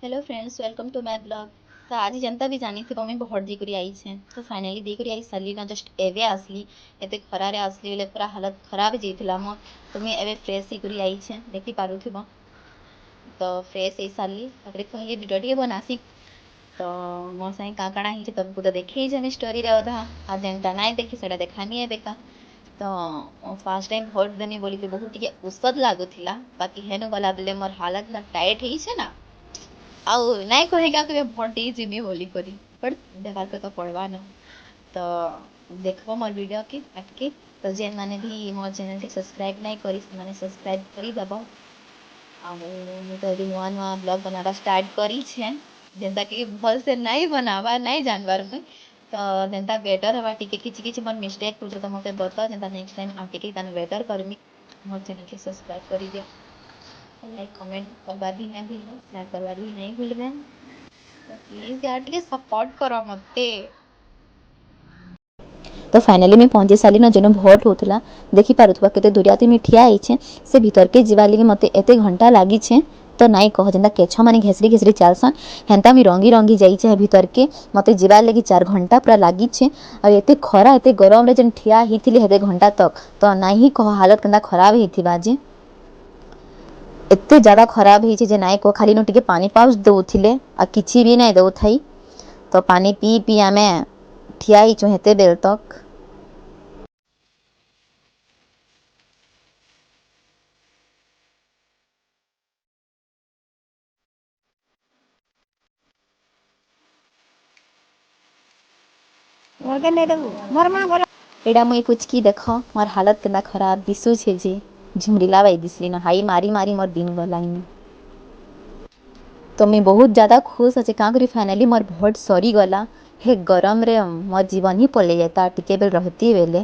Hello friends, welcome to my blog. तो आज जनता भी जानी थी मम्मी बहुत देकरी आई छे। तो फाइनली देकरी आई साली ना जस्ट एवे आसली एते खरारे आसली बेले पूरा हालत खराब हो जाइथिला मो। तो मैं एवे फ्रेश हेकरी आई छे, देखि पारुथिबो। तो फ्रेश हे साली तापरे कहिए वीडियो टिके बनासी। तो मो साई काकड़ा ही तुमको तो देखि जे स्टोरी रे अधा आ जेनटा नाइ देखि सेटा देखानी है बेका। तो फास्ट टाइम भोट देनी बोली कि बहुत टिके उस्सद लागुथिला, बाकी हेनु गला बेले मोर हालत ना टाइट ही छे ना। ଆଉ ନାଇଁ କହିକା କେବେ ଭୋଟ ଯିମି ବୋଲି କରି ବଟ୍ ଦେବାକେ ତ ପଡ଼ବା न। ତ ଦେଖବ ମୋर वीडियो के ଆଟକେ। ତ ଯେନ୍ ମାନେ ବି ମୋ चैनल टे सब्सक्राइब ନାଇଁ କରି ସେମାନେ सब्सक्राइब କରି दबो। ଆଉ ମୁଁ ତ ଏବେ ନୂଆ ନୂଆ ବ୍ଲଗ बनावा स्टार्ट करी छे, जेनता कि भल से नहीं बनावा नहीं जानवर में। तो जेनता बेटर हवा टिके किछि किछि मोर मिस्टेक हो तो मते बता, जेनता नेक्स्ट टाइम आके टिके तन बेटर करमी। मोर चैनल के सब्सक्राइब करी दियो, लाइक कमेंट करवा भी नहीं भूलना, शेयर करवा भी नहीं भूलना। तो प्लीज यार टिके सपोर्ट करो मते। तो फाइनली मैं पहुंची सारी न जेन भोट होता देखी पारुथबा केते दूरिया मी ठिया आइछे। से भीतर के जीवा लगी मते एते घंटा लागी छे। तो नाई कह जेनता केछ माने घेसरी घेसरी चालसन हेंता मी रंगी रंगी जाइछे भीतर के मते जीवा लगी 4 घंटा पूरा लागी छे। आ एते खरा एते गरम रे जेन ठिया हिथिले हेते घंटा तक तो नाही कह हालत केंदा खराब हिथिबा जे एते ज़्यादा खराब ही जे नाई को खाली नो टिके पानी पाउच दउथिले आ किछि भी नहीं दउथाई। तो पानी पी पी आमे ठिया ही हेते बेल तक। एडा मुई पुचकी देख मोर हालत केना खराब दिसु छे जे झुमरीला बाई दिसली ना हाई मारी मारी मोर दिन गलाइन। तो मैं बहुत ज़्यादा खुश अच्छे क्या करी फाइनली मोर भोट सरी गला। हे गरम रे मोर जीवन ही पले जाता टिके बेल रहती बेले।